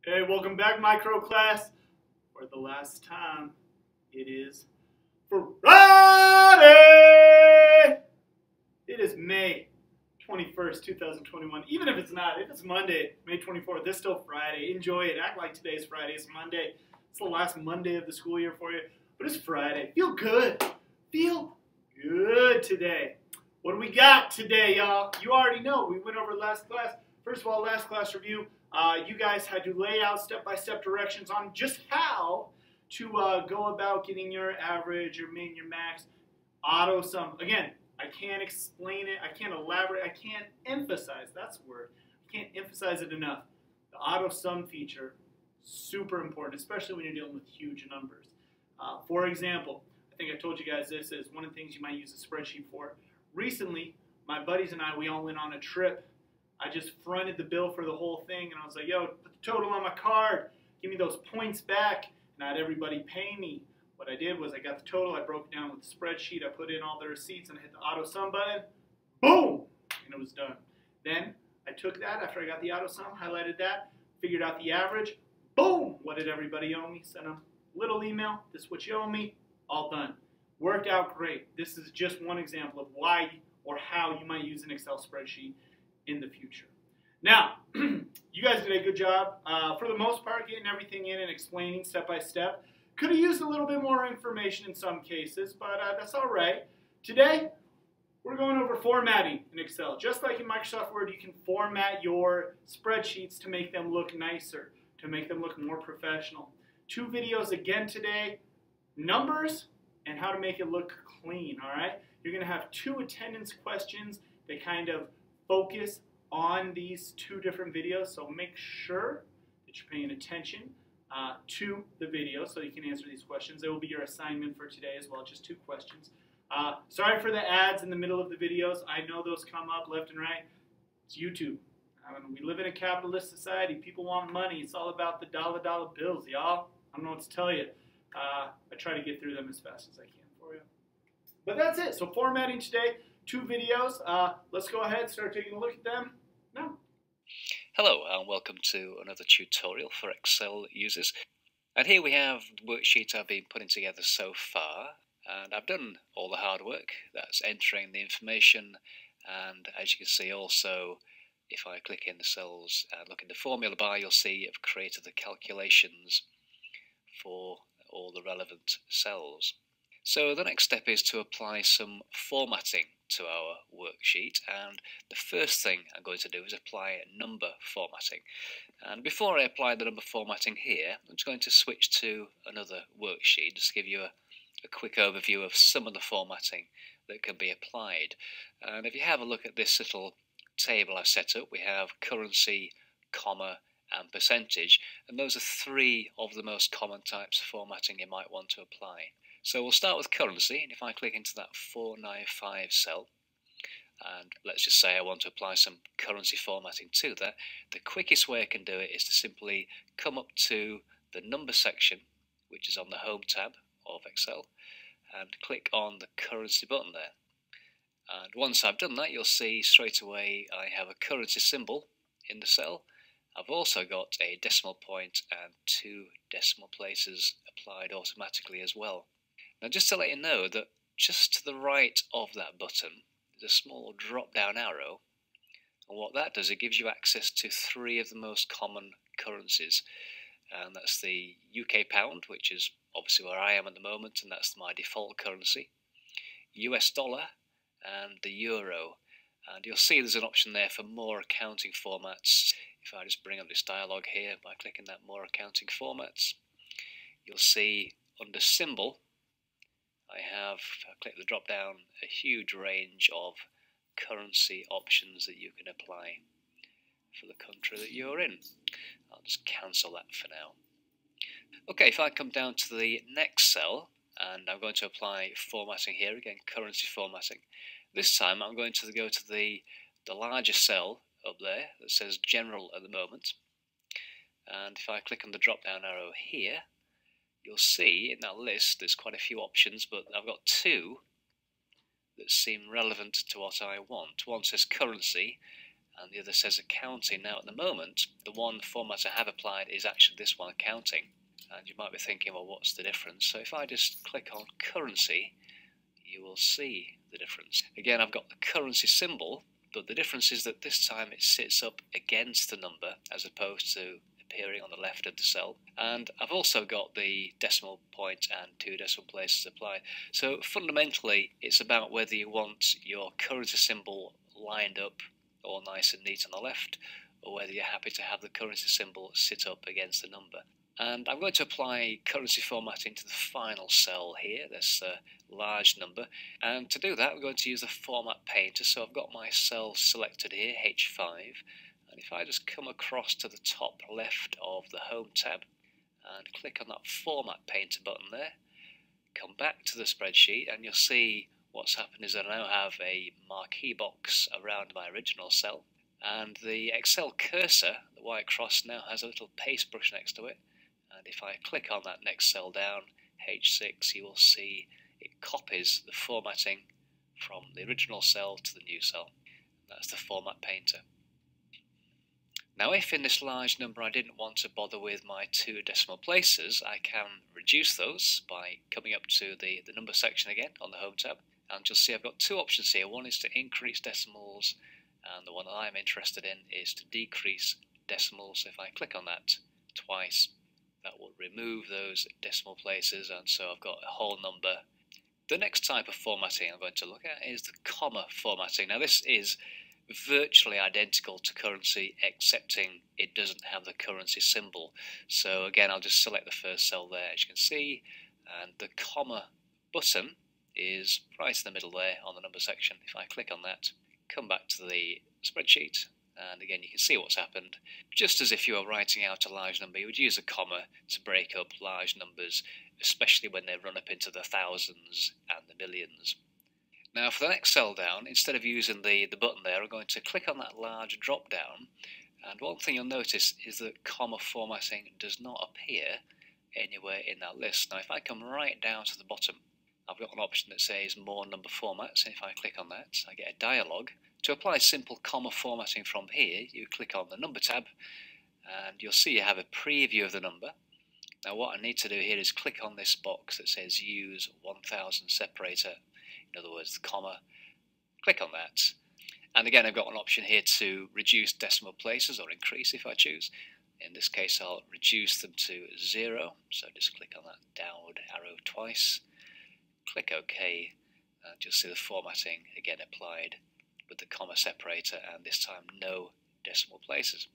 Hey, welcome back, micro class. For the last time, it is Friday. It is May 21st, 2021. Even if it's not, if it's Monday, May 24th, it's still Friday. Enjoy it. Act like today's Friday. It's Monday. It's the last Monday of the school year for you, but it's Friday. Feel good. Feel good today. What do we got today, y'all? You already know. We went over last class. First of all, last class review. You guys had to lay out step-by-step directions on just how to go about getting your average, your min, your max, auto sum. Again, I can't explain it. I can't elaborate. I can't emphasize. That's the word. I can't emphasize it enough. The auto sum feature, super important, especially when you're dealing with huge numbers. For example, I think I told you guys this is one of the things you might use a spreadsheet for. Recently, my buddies and I, we all went on a trip. I just fronted the bill for the whole thing, and I was like, yo, put the total on my card. Give me those points back. Not everybody pay me. What I did was I got the total, I broke it down with the spreadsheet, I put in all the receipts, and I hit the auto sum button. Boom! And it was done. Then I took that after I got the auto sum, highlighted that, figured out the average. Boom! What did everybody owe me? Sent them a little email. This is what you owe me. All done. Worked out great. This is just one example of why or how you might use an Excel spreadsheet in the future. Now, you guys did a good job, for the most part, getting everything in and explaining step by step. Could have used a little bit more information in some cases, but that's all right. Today, we're going over formatting in Excel. Just like in Microsoft Word, you can format your spreadsheets to make them look nicer, to make them look more professional. 2 videos again today, numbers and how to make it look clean, all right? You're going to have 2 attendance questions that kind of focus on these 2 different videos, so make sure that you're paying attention to the video so you can answer these questions. They will be your assignment for today as well, just 2 questions. Sorry for the ads in the middle of the videos. I know those come up left and right. It's YouTube. We live in a capitalist society. People want money. It's all about the dollar bills, y'all. I don't know what to tell you. I try to get through them as fast as I can for you. But that's it. So formatting today, 2 videos. Let's go ahead and start taking a look at them now. Hello and welcome to another tutorial for Excel users. And here we have the worksheet I've been putting together so far, and I've done all the hard work. That's entering the information, and as you can see also, if I click in the cells and look in the formula bar, you'll see I've created the calculations for all the relevant cells. So the next step is to apply some formatting to our worksheet, and the first thing I'm going to do is apply number formatting. And before I apply the number formatting here, I'm just going to switch to another worksheet just to give you a quick overview of some of the formatting that can be applied. And if you have a look at this little table I've set up, we have currency, comma, and percentage, and those are 3 of the most common types of formatting you might want to apply. So we'll start with currency, and if I click into that 495 cell, and let's just say I want to apply some currency formatting to that, the quickest way I can do it is to simply come up to the number section, which is on the home tab of Excel, and click on the currency button there. And once I've done that, you'll see straight away I have a currency symbol in the cell. I've also got a decimal point and 2 decimal places applied automatically as well. Now just to let you know that just to the right of that button there's a small drop down arrow, and what that does, it gives you access to 3 of the most common currencies, and that's the UK pound, which is obviously where I am at the moment, and that's my default currency, US dollar, and the euro. And you'll see there's an option there for more accounting formats. If I just bring up this dialog here by clicking that more accounting formats, you'll see under symbol I click the drop down, a huge range of currency options that you can apply for the country that you're in. I'll just cancel that for now. Okay, if I come down to the next cell, and I'm going to apply formatting here, again currency formatting. This time I'm going to go to the larger cell up there that says general at the moment, and if I click on the drop down arrow here, you'll see in that list there's quite a few options, but I've got 2 that seem relevant to what I want. One says currency, and the other says accounting. Now at the moment, the one format I have applied is actually this one, accounting. And you might be thinking, well, what's the difference? So if I just click on currency, you will see the difference. Again, I've got the currency symbol, but the difference is that this time it sits up against the number as opposed to appearing on the left of the cell. And I've also got the decimal point and 2 decimal places applied. So fundamentally, it's about whether you want your currency symbol lined up all nice and neat on the left, or whether you're happy to have the currency symbol sit up against the number. And I'm going to apply currency formatting to the final cell here, this large number. And to do that, I'm going to use the Format Painter. So I've got my cell selected here, H5. And if I just come across to the top left of the Home tab and click on that Format Painter button there, come back to the spreadsheet, and you'll see what's happened is I now have a marquee box around my original cell. And the Excel cursor, the white cross, now has a little paste brush next to it. And if I click on that next cell down, H6, you will see it copies the formatting from the original cell to the new cell. That's the Format Painter. Now if in this large number I didn't want to bother with my 2 decimal places, I can reduce those by coming up to the number section again on the Home tab. And you'll see I've got 2 options here. One is to increase decimals, and the one that I'm interested in is to decrease decimals. If I click on that twice, that will remove those decimal places, and so I've got a whole number. The next type of formatting I'm going to look at is the comma formatting. Now this is virtually identical to currency, excepting it doesn't have the currency symbol. So again, I'll just select the first cell there, as you can see, and the comma button is right in the middle there on the number section. If I click on that, come back to the spreadsheet, and again you can see what's happened. Just as if you were writing out a large number, you would use a comma to break up large numbers, especially when they run up into the thousands and the millions. Now for the next cell down, instead of using the button there, I'm going to click on that large drop down, and one thing you'll notice is that comma formatting does not appear anywhere in that list. Now if I come right down to the bottom, I've got an option that says More Number Formats, and if I click on that, I get a dialog. To apply simple comma formatting from here, you click on the Number tab, and you'll see you have a preview of the number. Now what I need to do here is click on this box that says Use 1000 Separator, in other words the comma. Click on that, and again I've got an option here to reduce decimal places or increase if I choose. In this case I'll reduce them to 0, so just click on that downward arrow twice. Click OK, and you'll see the formatting again applied with the comma separator, and this time no decimal places.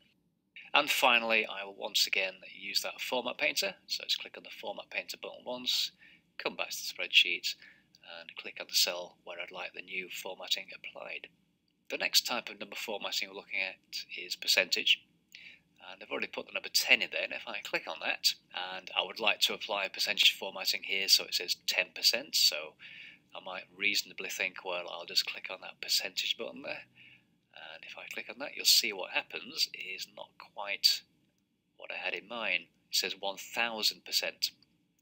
And finally, I will once again use that Format Painter, so just click on the Format Painter button once, come back to the spreadsheet, and click on the cell where I'd like the new formatting applied. The next type of number formatting we're looking at is percentage. And I've already put the number 10 in there, and if I click on that, and I would like to apply percentage formatting here, so it says 10%, so I might reasonably think, well, I'll just click on that percentage button there, and if I click on that, you'll see what happens is not quite what I had in mind. It says 1000%,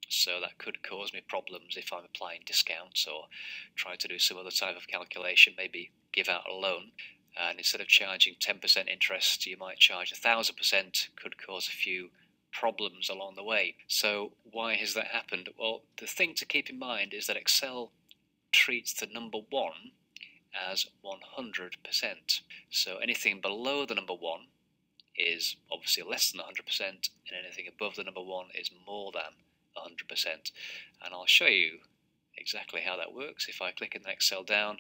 so that could cause me problems if I'm applying discounts or trying to do some other type of calculation, maybe give out a loan. And instead of charging 10% interest, you might charge 1000%, could cause a few problems along the way. So why has that happened? Well, the thing to keep in mind is that Excel treats the number 1 as 100%. So anything below the number 1 is obviously less than 100%, and anything above the number 1 is more than 100%. And I'll show you exactly how that works. If I click in the next cell down,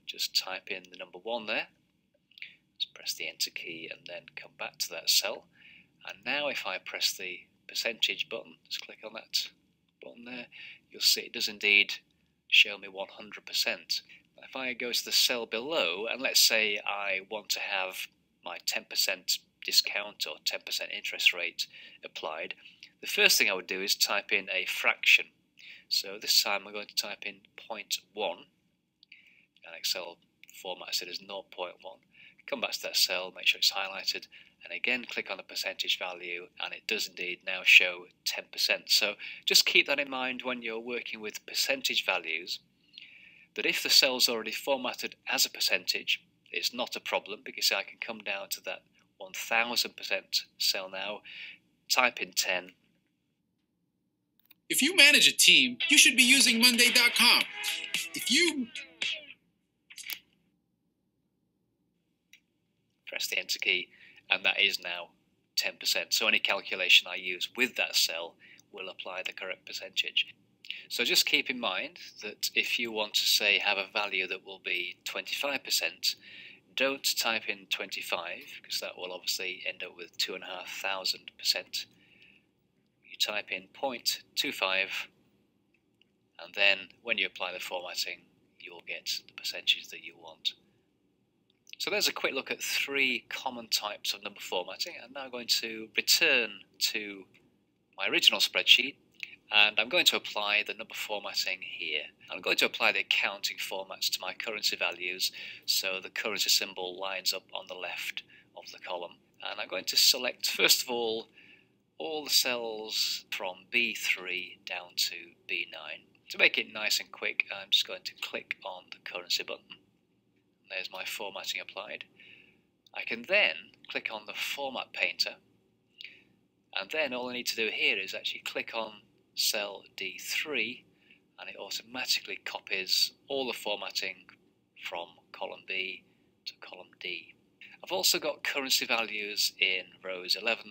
just type in the number 1 there. Just press the Enter key and then come back to that cell. And now if I press the percentage button, just click on that button there, you'll see it does indeed show me 100%. If I go to the cell below, and let's say I want to have my 10% discount or 10% interest rate applied, the first thing I would do is type in a fraction. So this time I'm going to type in 0.1, and Excel formats it as 0.1. Come back to that cell, make sure it's highlighted, and again click on the percentage value, and it does indeed now show 10%. So just keep that in mind when you're working with percentage values, that if the cell's already formatted as a percentage, it's not a problem because I can come down to that 1000% cell now, type in 10. If you manage a team, you should be using Monday.com. Press the enter key, and that is now 10%. So any calculation I use with that cell will apply the correct percentage. So just keep in mind that if you want to say have a value that will be 25%, don't type in 25 because that will obviously end up with 2,500%. You type in 0.25, and then when you apply the formatting, you'll get the percentage that you want. So there's a quick look at 3 common types of number formatting. I'm now going to return to my original spreadsheet, and I'm going to apply the number formatting here. I'm going to apply the accounting formats to my currency values so the currency symbol lines up on the left of the column. And I'm going to select, first of all the cells from B3 down to B9. To make it nice and quick, I'm just going to click on the currency button. There's my formatting applied. I can then click on the Format Painter, and then all I need to do here is actually click on cell D3, and it automatically copies all the formatting from column B to column D. I've also got currency values in rows 11,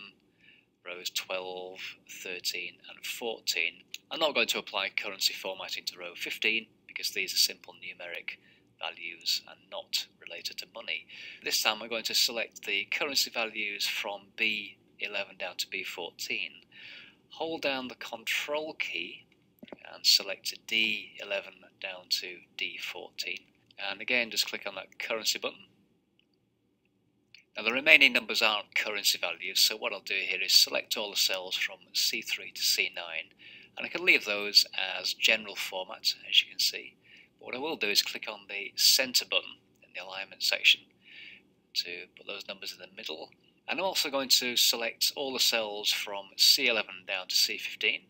rows 12, 13 and 14. I'm not going to apply currency formatting to row 15 because these are simple numeric values and not related to money. This time I'm going to select the currency values from B11 down to B14, hold down the Control key and select D11 down to D14, and again just click on that currency button. Now the remaining numbers aren't currency values, so what I'll do here is select all the cells from C3 to C9, and I can leave those as general format, as you can see. What I will do is click on the center button in the alignment section to put those numbers in the middle. And I'm also going to select all the cells from C11 down to C15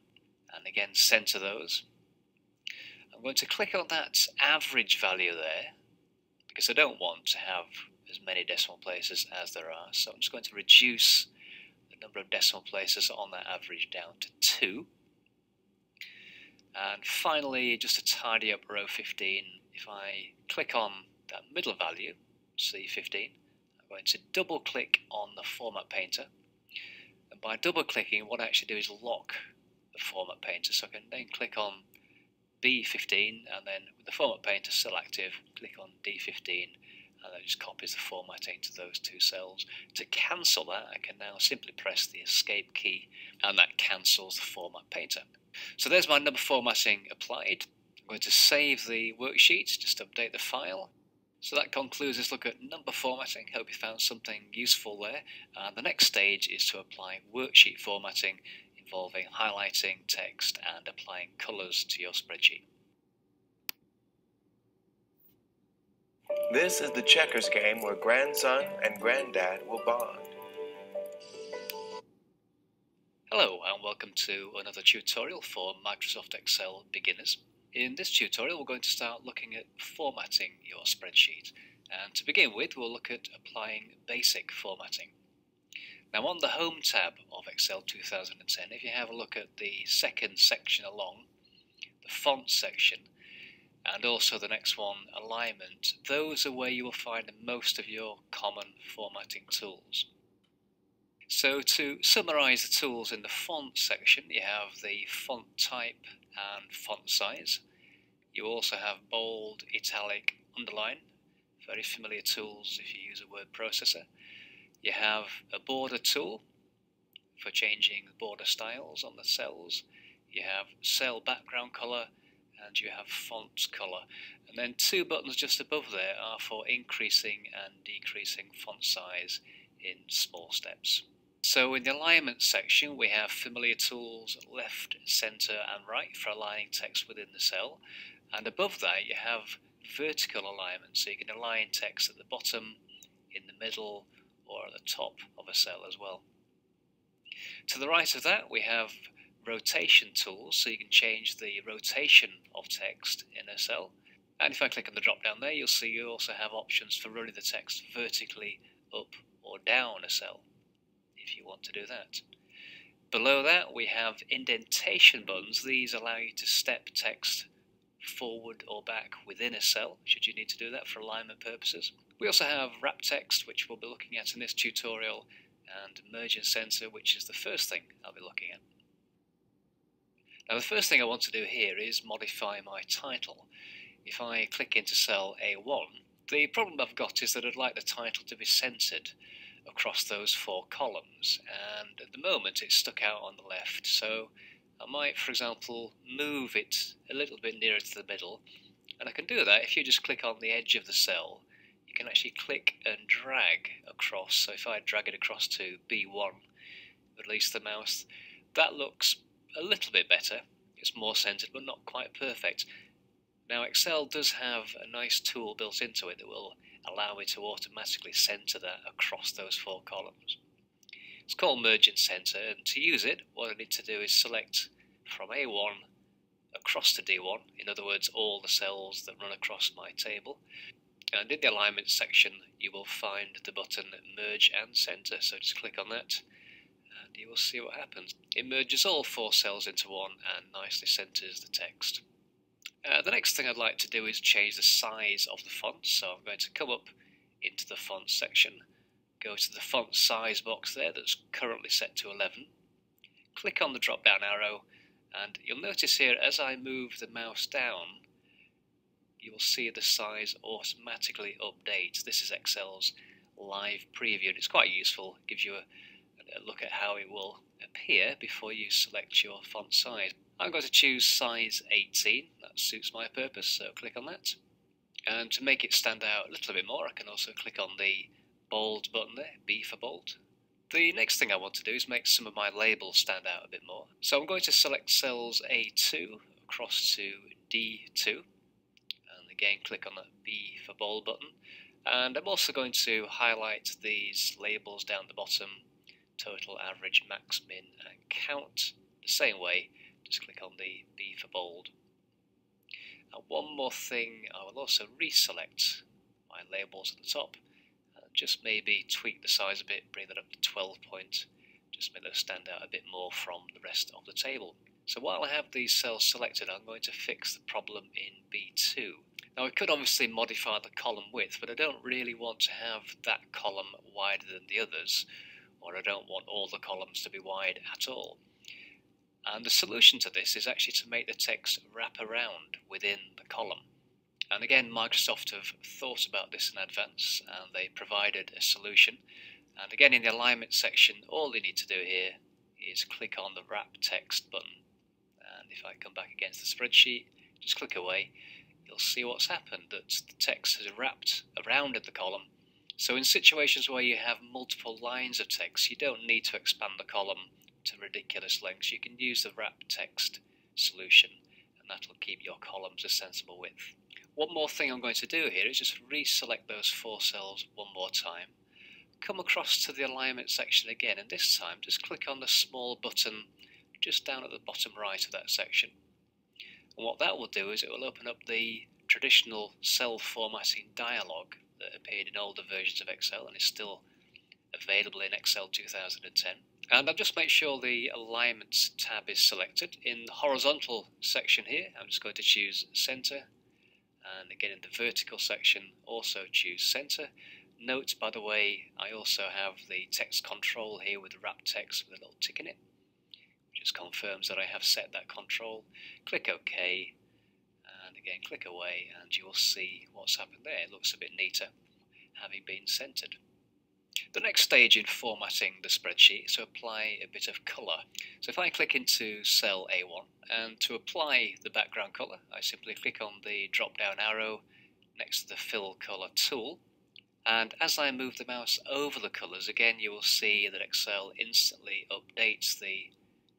and again center those. I'm going to click on that average value there because I don't want to have as many decimal places as there are, so I'm just going to reduce the number of decimal places on that average down to 2. And finally, just to tidy up row 15, if I click on that middle value, C15, I'm going to double click on the Format Painter. And by double clicking, what I actually do is lock the Format Painter. So I can then click on B15 and then with the Format Painter still active, click on D15 and that just copies the formatting to those 2 cells. To cancel that, I can now simply press the Escape key and that cancels the Format Painter. So there's my number formatting applied. I'm going to save the worksheet, just update the file. So that concludes this look at number formatting. Hope you found something useful there. The next stage is to apply worksheet formatting involving highlighting text and applying colours to your spreadsheet. This is the checkers game where grandson and granddad will bond. Hello and welcome to another tutorial for Microsoft Excel beginners. In this tutorial we're going to start looking at formatting your spreadsheet, and to begin with we'll look at applying basic formatting. Now on the Home tab of Excel 2010, if you have a look at the second section along, the Font section, and also the next one, Alignment, those are where you will find most of your common formatting tools. So to summarise the tools in the Font section, you have the font type and font size. You also have bold, italic, underline, very familiar tools if you use a word processor. You have a border tool for changing border styles on the cells. You have cell background colour and you have font colour. And then 2 buttons just above there are for increasing and decreasing font size in small steps. So in the alignment section we have familiar tools left, centre and right for aligning text within the cell, and above that you have vertical alignment, so you can align text at the bottom, in the middle or at the top of a cell as well. To the right of that we have rotation tools, so you can change the rotation of text in a cell. And if I click on the drop down there, you'll see you also have options for running the text vertically up or down a cell, if you want to do that. Below that, we have indentation buttons. These allow you to step text forward or back within a cell, should you need to do that for alignment purposes. We also have wrap text, which we'll be looking at in this tutorial, and merge and center, which is the first thing I'll be looking at. Now, the first thing I want to do here is modify my title. If I click into cell A1, the problem I've got is that I'd like the title to be centered across those 4 columns, and at the moment it's stuck out on the left, so I might, for example, move it a little bit nearer to the middle, and I can do that if you just click on the edge of the cell. You can actually click and drag across, so if I drag it across to B1, release the mouse, that looks a little bit better. It's more centered but not quite perfect. Now, Excel does have a nice tool built into it that will allow me to automatically center that across those 4 columns. It's called Merge and Center, and to use it, what I need to do is select from A1 across to D1, in other words, all the cells that run across my table. And in the alignment section, you will find the button Merge and Center, so just click on that, and you will see what happens. It merges all 4 cells into one and nicely centers the text. The next thing I'd like to do is change the size of the font, so I'm going to come up into the font section, go to the font size box there that's currently set to 11, click on the drop down arrow, and you'll notice here as I move the mouse down, you will see the size automatically updates. This is Excel's live preview, and it's quite useful. It gives you a look at how it will appear before you select your font size. I'm going to choose size 18, that suits my purpose, so click on that. And to make it stand out a little bit more, I can also click on the bold button there, B for bold. The next thing I want to do is make some of my labels stand out a bit more. So I'm going to select cells A2 across to D2, and again click on that B for bold button. And I'm also going to highlight these labels down the bottom, total, average, max, min, and count, the same way. Just click on the B for bold. Now, one more thing, I will also reselect my labels at the top and just maybe tweak the size a bit, bring that up to 12 point, just make those stand out a bit more from the rest of the table. So while I have these cells selected, I'm going to fix the problem in B2. Now, I could obviously modify the column width, but I don't really want to have that column wider than the others, or I don't want all the columns to be wide at all. And the solution to this is actually to make the text wrap around within the column. And again, Microsoft have thought about this in advance, and they provided a solution. And again, in the alignment section, all you need to do here is click on the wrap text button. And if I come back against the spreadsheet, just click away, you'll see what's happened, that the text has wrapped around the column. So in situations where you have multiple lines of text, you don't need to expand the column to ridiculous lengths. You can use the wrap text solution, and that'll keep your columns a sensible width. One more thing I'm going to do here is just reselect those 4 cells one more time, come across to the alignment section again, and this time just click on the small button just down at the bottom right of that section. And what that will do is it will open up the traditional cell formatting dialog that appeared in older versions of Excel and is still available in Excel 2010. And I'll just make sure the alignment tab is selected. In the horizontal section here, I'm just going to choose center, and again in the vertical section also choose center. Note, by the way, I also have the text control here with the wrap text with a little tick in it, which just confirms that I have set that control. Click OK, and again click away, and you will see what's happened there. It looks a bit neater, having been centered. The next stage in formatting the spreadsheet is to apply a bit of colour. So if I click into cell A1, and to apply the background colour, I simply click on the drop down arrow next to the fill colour tool, and as I move the mouse over the colours, again you will see that Excel instantly updates the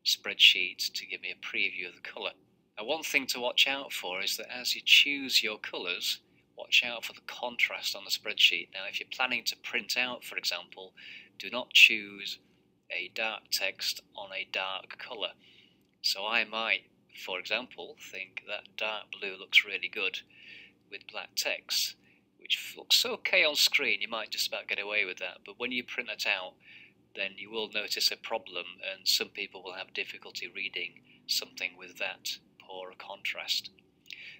spreadsheet to give me a preview of the colour. Now, one thing to watch out for is that as you choose your colours, watch out for the contrast on the spreadsheet. Now, if you're planning to print out, for example, do not choose a dark text on a dark colour. So I might, for example, think that dark blue looks really good. with black text, which looks okay on screen. You might just about get away with that, but when you print that out, then you will notice a problem, and some people will have difficulty reading something with that poor contrast.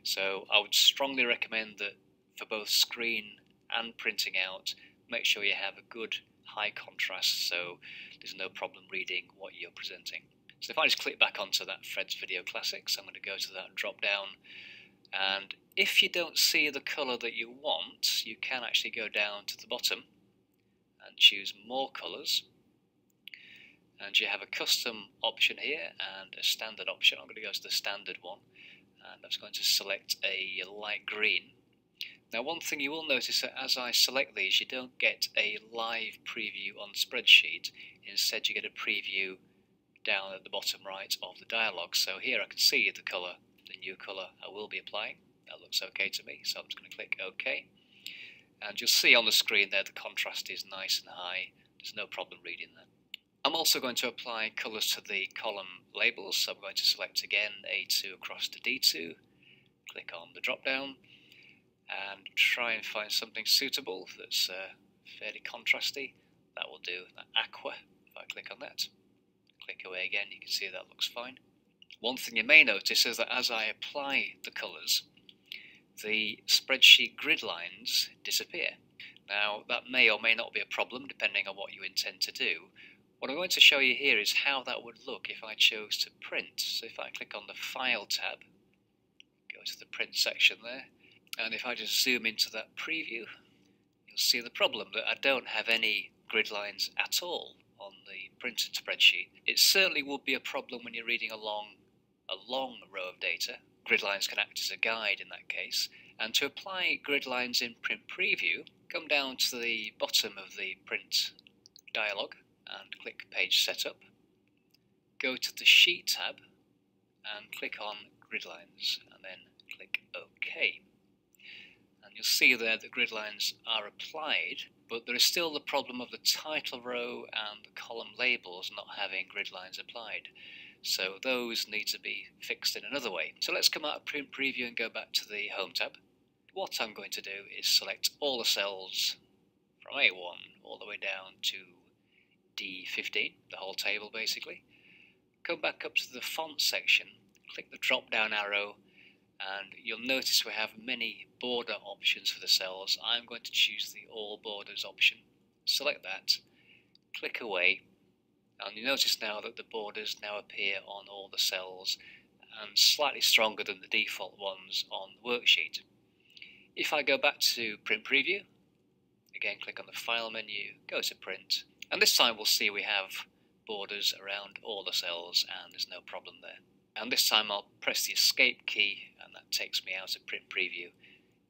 So I would strongly recommend that for both screen and printing out, make sure you have a good high contrast so there's no problem reading what you're presenting. So if I just click back onto that Fred's Video Classics, I'm going to go to that drop down, and if you don't see the colour that you want, you can actually go down to the bottom and choose more colours, and you have a custom option here and a standard option. I'm going to go to the standard one, and that's going to select a light green. Now, one thing you will notice that as I select these, you don't get a live preview on the spreadsheet. Instead, you get a preview down at the bottom right of the dialog. So here I can see the colour, the new colour I will be applying. That looks okay to me, so I'm just going to click OK. And you'll see on the screen there the contrast is nice and high. There's no problem reading that. I'm also going to apply colours to the column labels, so I'm going to select again A2 across to D2, click on the drop down, and try and find something suitable that's fairly contrasty. That will do, that aqua. If I click on that, click away again, you can see that looks fine. One thing you may notice is that as I apply the colours, the spreadsheet grid lines disappear. Now, that may or may not be a problem depending on what you intend to do. What I'm going to show you here is how that would look if I chose to print. So if I click on the File tab, go to the Print section there, and if I just zoom into that preview, you'll see the problem that I don't have any grid lines at all on the printed spreadsheet. It certainly would be a problem when you're reading along a long row of data. Grid lines can act as a guide in that case. And to apply grid lines in Print Preview, come down to the bottom of the Print dialog and click Page Setup. Go to the Sheet tab and click on Grid Lines, and then click OK. And you'll see there that grid lines are applied, but there is still the problem of the title row and the column labels not having grid lines applied. So those need to be fixed in another way. So let's come out of Print Preview and go back to the Home tab. What I'm going to do is select all the cells from A1 all the way down to D15, the whole table basically. Come back up to the Font section, click the drop down arrow, and you'll notice we have many border options for the cells. I'm going to choose the All Borders option. Select that, click away, and you notice now that the borders now appear on all the cells and slightly stronger than the default ones on the worksheet. If I go back to Print Preview, again click on the File menu, go to Print, and this time we'll see we have borders around all the cells and there's no problem there. And this time I'll press the Escape key, and that takes me out of Print Preview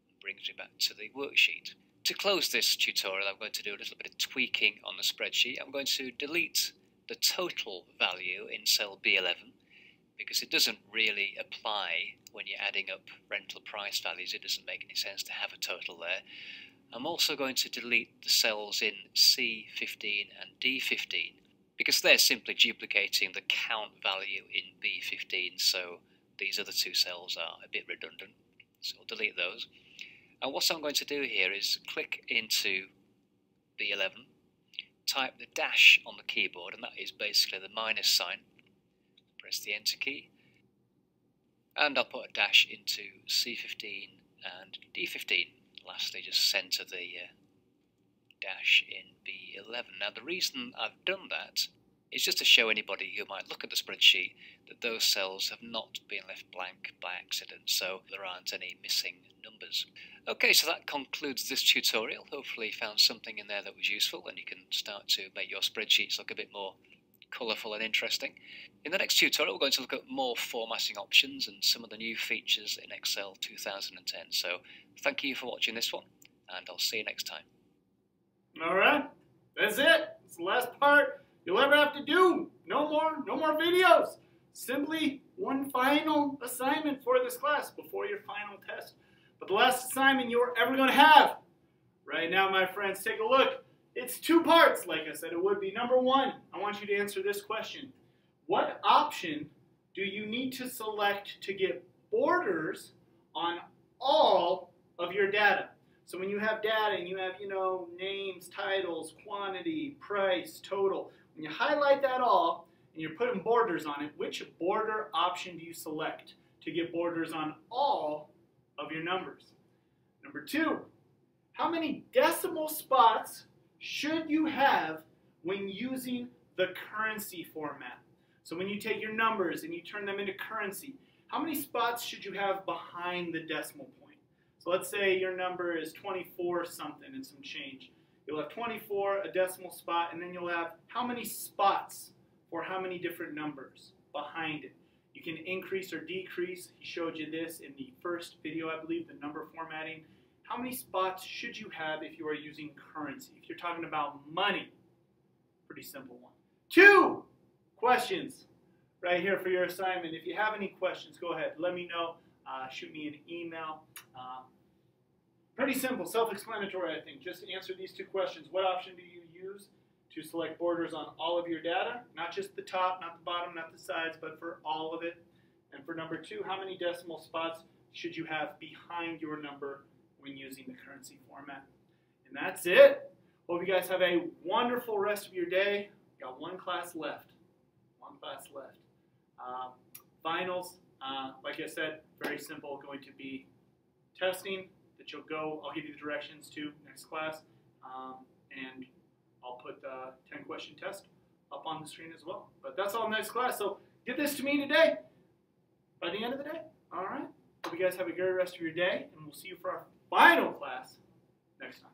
and brings me back to the worksheet. To close this tutorial, I'm going to do a little bit of tweaking on the spreadsheet. I'm going to delete the total value in cell B11 because it doesn't really apply when you're adding up rental price values. It doesn't make any sense to have a total there. I'm also going to delete the cells in C15 and D15 because they're simply duplicating the count value in B15, so these other two cells are a bit redundant, so I'll delete those. And what I'm going to do here is click into B11, type the dash on the keyboard, and that is basically the minus sign. Press the Enter key, and I'll put a dash into C15 and D15. Lastly, just centre the dash in B11. Now, the reason I've done that is just to show anybody who might look at the spreadsheet that those cells have not been left blank by accident, so there aren't any missing numbers. Okay, so that concludes this tutorial. Hopefully you found something in there that was useful and you can start to make your spreadsheets look a bit more colourful and interesting. In the next tutorial we're going to look at more formatting options and some of the new features in Excel 2010. So thank you for watching this one, and I'll see you next time. Alright, that's it. It's the last part you'll ever have to do. No more videos. Simply one final assignment for this class before your final test. But the last assignment you're ever going to have. Right now, my friends, take a look. It's two parts, like I said it would be. Number one, I want you to answer this question. What option do you need to select to get borders on all of your data. So when you have data and you have, names, titles, quantity, price, total, when you highlight that all and you're putting borders on it, which border option do you select to get borders on all of your numbers? Number 2, how many decimal spots should you have when using the currency format? So when you take your numbers and you turn them into currency, how many spots should you have behind the decimal point? So let's say your number is 24 something and some change. You'll have 24, a decimal spot, and then you'll have how many spots for how many different numbers behind it. You can increase or decrease. He showed you this in the first video, I believe, the number formatting. How many spots should you have if you are using currency? If you're talking about money, pretty simple one. 2 questions right here for your assignment. If you have any questions, go ahead. Let me know. Shoot me an email. Pretty simple, self-explanatory, I think. Just answer these 2 questions. What option do you use to select borders on all of your data? Not just the top, not the bottom, not the sides, but for all of it. And for number 2, how many decimal spots should you have behind your number when using the currency format? And that's it. Hope you guys have a wonderful rest of your day. Got 1 class left. 1 class left. Finals, like I said, very simple. Going to be testing that you'll go. I'll give you the directions to next class, and I'll put the 10-question test up on the screen as well. But that's all next class. So get this to me today by the end of the day. All right. Hope you guys have a great rest of your day, and we'll see you for our final class next time.